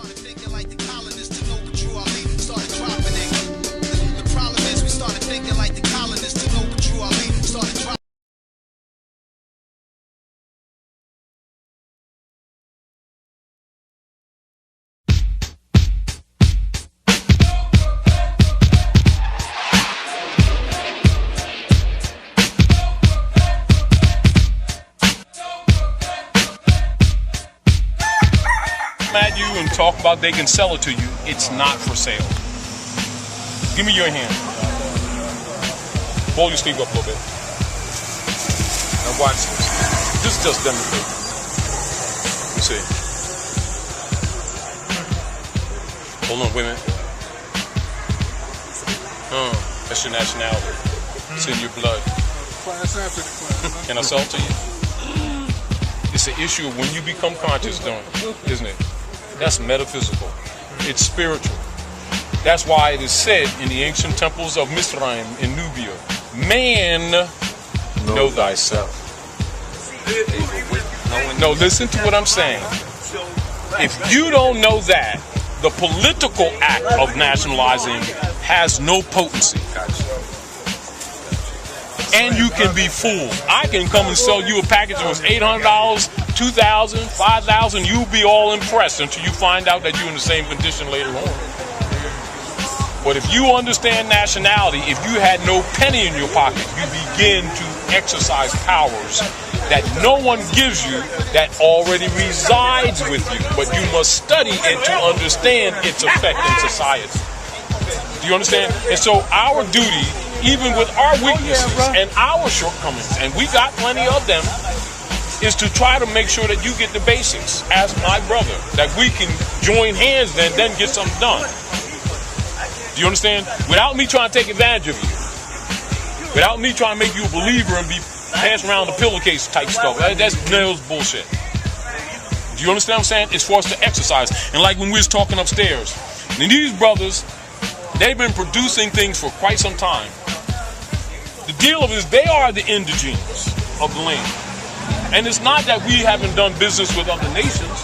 started thinking like the colonists to know the true Ali. Started dropping it. The problem is we started thinking like the colonists to know the true Ali. Started dropping. At you and talk about they can sell it to you, it's not for sale. Give me your hand. Pull your sleeve up a little bit. Now watch this. This is just demonstrating. You see. Hold on, wait a minute. That's your nationality. It's in your blood. Can I sell it to you? It's an issue of when you become conscious doing it, isn't it? That's metaphysical. It's spiritual. That's why it is said in the ancient temples of Mizraim in Nubia, man, know thyself. No, listen to what I'm saying. If you don't know that, the political act of nationalizing has no potency. And you can be fooled. I can come and sell you a package that was $800, $2,000, $5,000. You'll be all impressed until you find out that you're in the same condition later on. But if you understand nationality, if you had no penny in your pocket, you begin to exercise powers that no one gives you that already resides with you. But you must study it to understand its effect in society. Do you understand? And so our duty, even with our weaknesses and our shortcomings, and we got plenty of them, is to try to make sure that you get the basics as my brother, that we can join hands then get something done. Do you understand? Without me trying to take advantage of you, without me trying to make you a believer and be passing around the pillowcase type stuff, that's nails bullshit. Do you understand what I'm saying? It's for us to exercise. And like when we was talking upstairs, and these brothers, they've been producing things for quite some time. The deal of it is they are the indigenous of the land. And it's not that we haven't done business with other nations,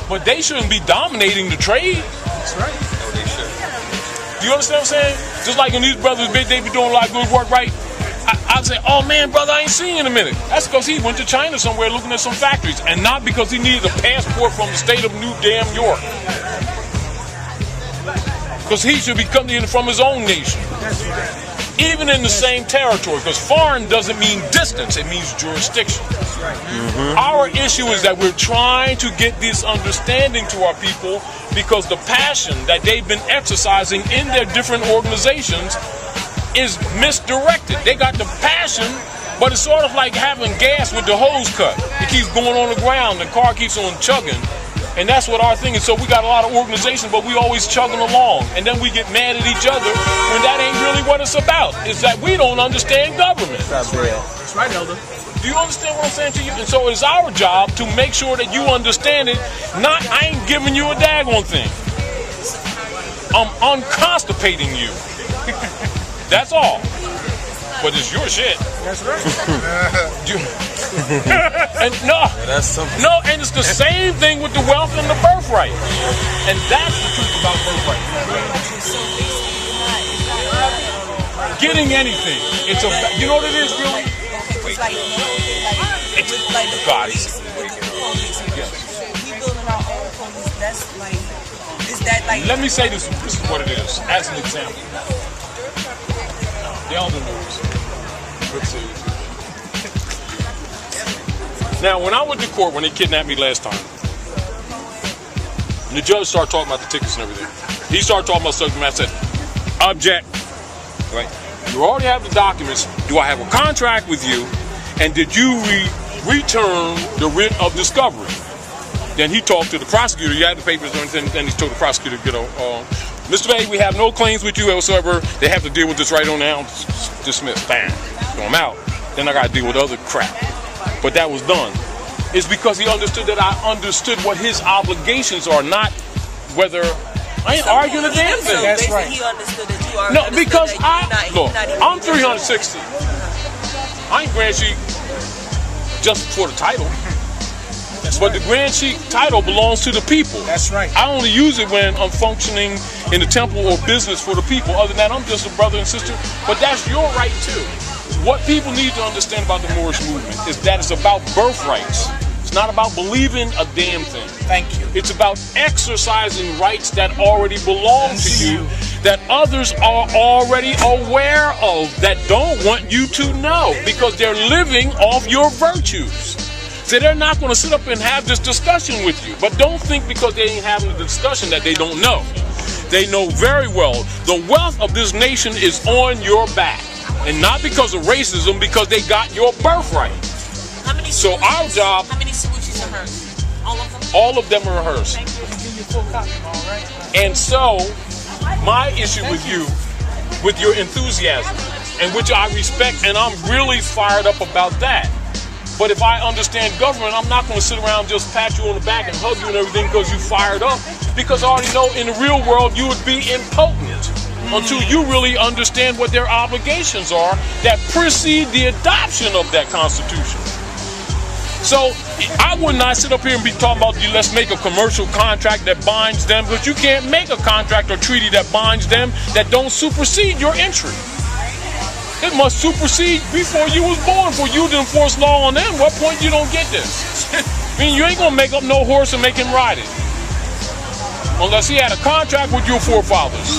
but they shouldn't be dominating the trade. That's right. No, they shouldn't. Do you understand what I'm saying? Just like when these brothers, they be doing a lot of good work, right? I'd say, oh man, brother, I ain't seen you in a minute. That's because he went to China somewhere looking at some factories, and not because he needed a passport from the state of New Damn York. Because he should be coming in from his own nation. Even in the same territory, because foreign doesn't mean distance, it means jurisdiction. Our issue is that we're trying to get this understanding to our people because the passion that they've been exercising in their different organizations is misdirected. They got the passion, but it's sort of like having gas with the hose cut. It keeps going on the ground, the car keeps on chugging. And that's what our thing is. So we got a lot of organizations, but we always chugging along. And then we get mad at each other when that ain't really what it's about. It's that we don't understand government. That's right, Elder. Do you understand what I'm saying to you? And so it's our job to make sure that you understand it. Not, I ain't giving you a daggone thing. I'm unconstipating you. That's all. But it's your shit. That's right. And no, that's something. No, and it's the same thing with the wealth and the birthright. And that's the truth about birthright. Getting anything. It's a, you know what it is, really? It's like the police. We building our own police. That's like, is that like? Let me say this. This is what it is. As an example. The elder knows. Let's see. Now, when I went to court, when they kidnapped me last time, and the judge started talking about the tickets and everything, he started talking about something, and I said, object. Right? You already have the documents. Do I have a contract with you? And did you return the writ of discovery? Then he talked to the prosecutor. You had the papers or anything. Then he told the prosecutor, you know, Mr. Bay, we have no claims with you whatsoever. They have to deal with this right on now. Dismissed. Bam. So I'm out. Then I got to deal with other crap. But that was done. It's because he understood that I understood what his obligations are, not whether I ain't arguing a damn thing. That's right. He understood that you are. No, because I'm 360. I ain't grant you just for the title. But the Grand Sheik title belongs to the people. That's right. I only use it when I'm functioning in the temple or business for the people. Other than that, I'm just a brother and sister. But that's your right too. What people need to understand about the Moorish movement is that it's about birthrights. It's not about believing a damn thing. Thank you. It's about exercising rights that already belong to you, that others are already aware of, that don't want you to know, because they're living off your virtues. So they're not going to sit up and have this discussion with you. But don't think because they ain't having the discussion that they don't know. They know very well the wealth of this nation is on your back. And not because of racism, because they got your birthright. How many So our job... How many solutions are hers? All of them? All of them are hers. Thank you. Give you a full copy, all right? And so, my issue with you, with your enthusiasm, and which I respect, and I'm really fired up about that. But if I understand government, I'm not going to sit around and just pat you on the back and hug you and everything because you fired up. Because I already know in the real world you would be impotent until you really understand what their obligations are that precede the adoption of that Constitution. So I would not sit up here and be talking about let's make a commercial contract that binds them, but you can't make a contract or treaty that binds them that don't supersede your entry. It must supersede before you was born for you to enforce law on them. What point you don't get this? I mean, you ain't gonna make up no horse and make him ride it. Unless he had a contract with your forefathers.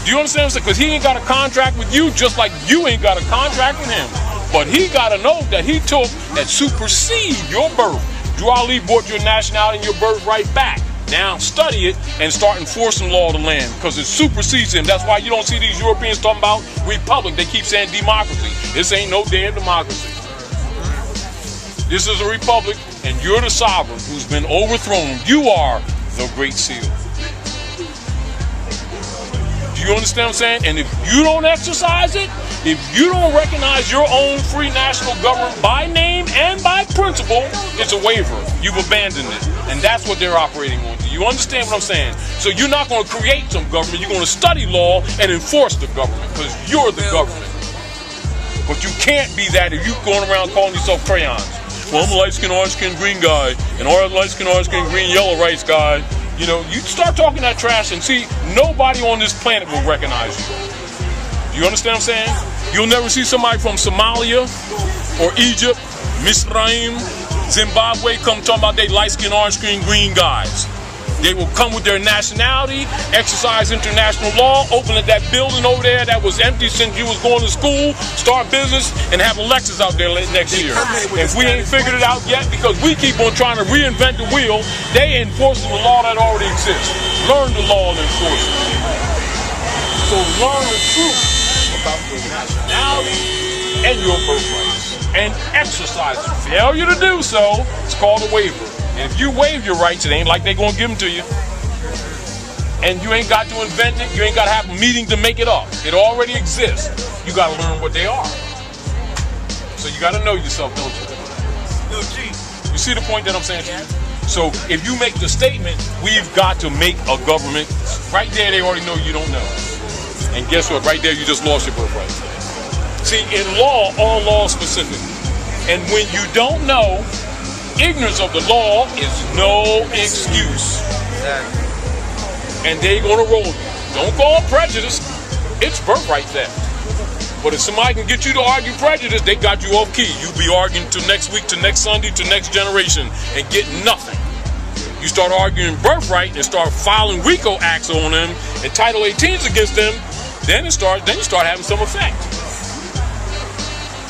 Do you understand what I'm saying? Because he ain't got a contract with you just like you ain't got a contract with him. But he got a note that he took that supersede your birth. Duly brought your nationality and your birthright back. Now study it and start enforcing law of the land because it supersedes him. That's why you don't see these Europeans talking about republic. They keep saying democracy. This ain't no damn democracy. This is a republic and you're the sovereign who's been overthrown. You are the Great Seal. Do you understand what I'm saying? And if you don't exercise it, if you don't recognize your own free national government by name and by principle, it's a waiver. You've abandoned it. And that's what they're operating on. Do you understand what I'm saying? So you're not going to create some government. You're going to study law and enforce the government because you're the government. But you can't be that if you're going around calling yourself crayons. Well, I'm a light-skinned, orange-skinned, green guy, and our light-skinned, orange-skinned, green, yellow rights guy. You know, you start talking that trash and see, nobody on this planet will recognize you. Do you understand what I'm saying? You'll never see somebody from Somalia or Egypt, Misraim, Zimbabwe come talking about they light-skinned, orange-skinned, green guys. They will come with their nationality, exercise international law, open up that building over there that was empty since you was going to school, start business, and have a Lexus out there next year. If we ain't figured it out yet, because we keep on trying to reinvent the wheel, they enforcing the law that already exists. Learn the law and enforce it. So learn the truth about your nationality and your birthrights, and exercise it. Failure to do so, it's called a waiver. And if you waive your rights, it ain't like they're going to give them to you. And you ain't got to invent it. You ain't got to have a meeting to make it up. It already exists. You got to learn what they are. So you got to know yourself, don't you? You see the point that I'm saying to you? So if you make the statement, we've got to make a government, right there they already know you don't know. And guess what? Right there you just lost your birthright. See, in law, all law is specific. And when you don't know, ignorance of the law is no excuse. And they're going to roll you. Don't call it prejudice. It's birthright theft. But if somebody can get you to argue prejudice, they got you off key. You'll be arguing to next week, to next Sunday, to next generation, and get nothing. You start arguing birthright and start filing RICO acts on them and Title 18s against them, then you start having some effect.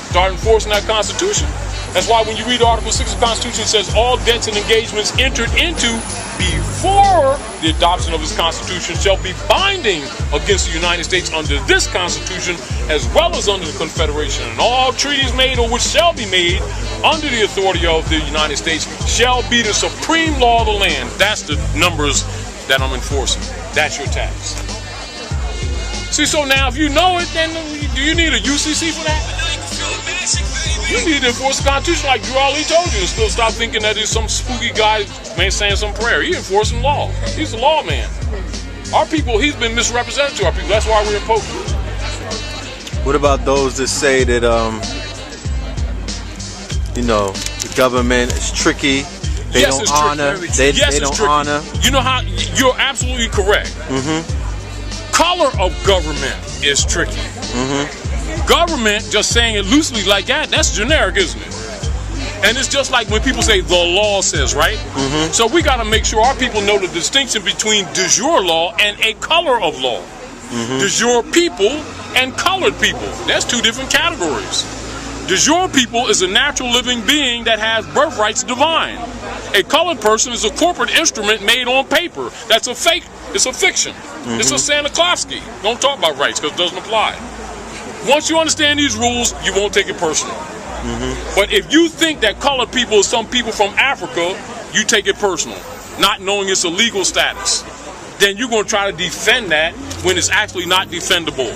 Start enforcing that Constitution. That's why when you read Article 6 of the Constitution, it says all debts and engagements entered into before the adoption of this Constitution shall be binding against the United States under this Constitution as well as under the Confederation. And all treaties made or which shall be made under the authority of the United States shall be the supreme law of the land. That's the numbers that I'm enforcing. That's your tax. See, so now if you know it, then do you need a UCC for that? You need to enforce the Constitution like Drew Ali told you, and still stop thinking that there's some spooky guy man saying some prayer. He enforcing law. He's the law man. Our people, he's been misrepresented to our people. That's why we're impotent. What about those that say that, you know, the government is tricky They Yes, don't it's tricky. honor. Yes, They it's don't tricky. honor. You know how? You're absolutely correct. Color of government is tricky. Government, just saying it loosely like that, that's generic, isn't it? And it's just like when people say the law says, right? So we got to make sure our people know the distinction between de jure law and a color of law. De jure people and colored people. That's two different categories. De jure people is a natural living being that has birthrights divine. A colored person is a corporate instrument made on paper. That's a fake. It's a fiction. It's a Santa Clausky. Don't talk about rights because it doesn't apply. Once you understand these rules, you won't take it personal. But if you think that colored people is some people from Africa, you take it personal, not knowing its a legal status. Then you're going to try to defend that when it's actually not defendable.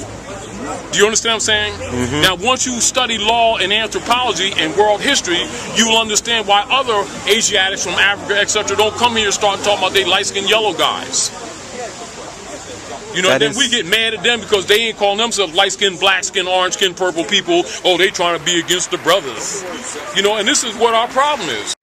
Do you understand what I'm saying? Now, once you study law and anthropology and world history, you will understand why other Asiatics from Africa, etc., don't come here and start talking about they light-skinned yellow guys. You know, then we get mad at them because they ain't calling themselves light-skinned, black-skinned, orange-skinned, purple people. Oh, they trying to be against the brothers. You know, and this is what our problem is.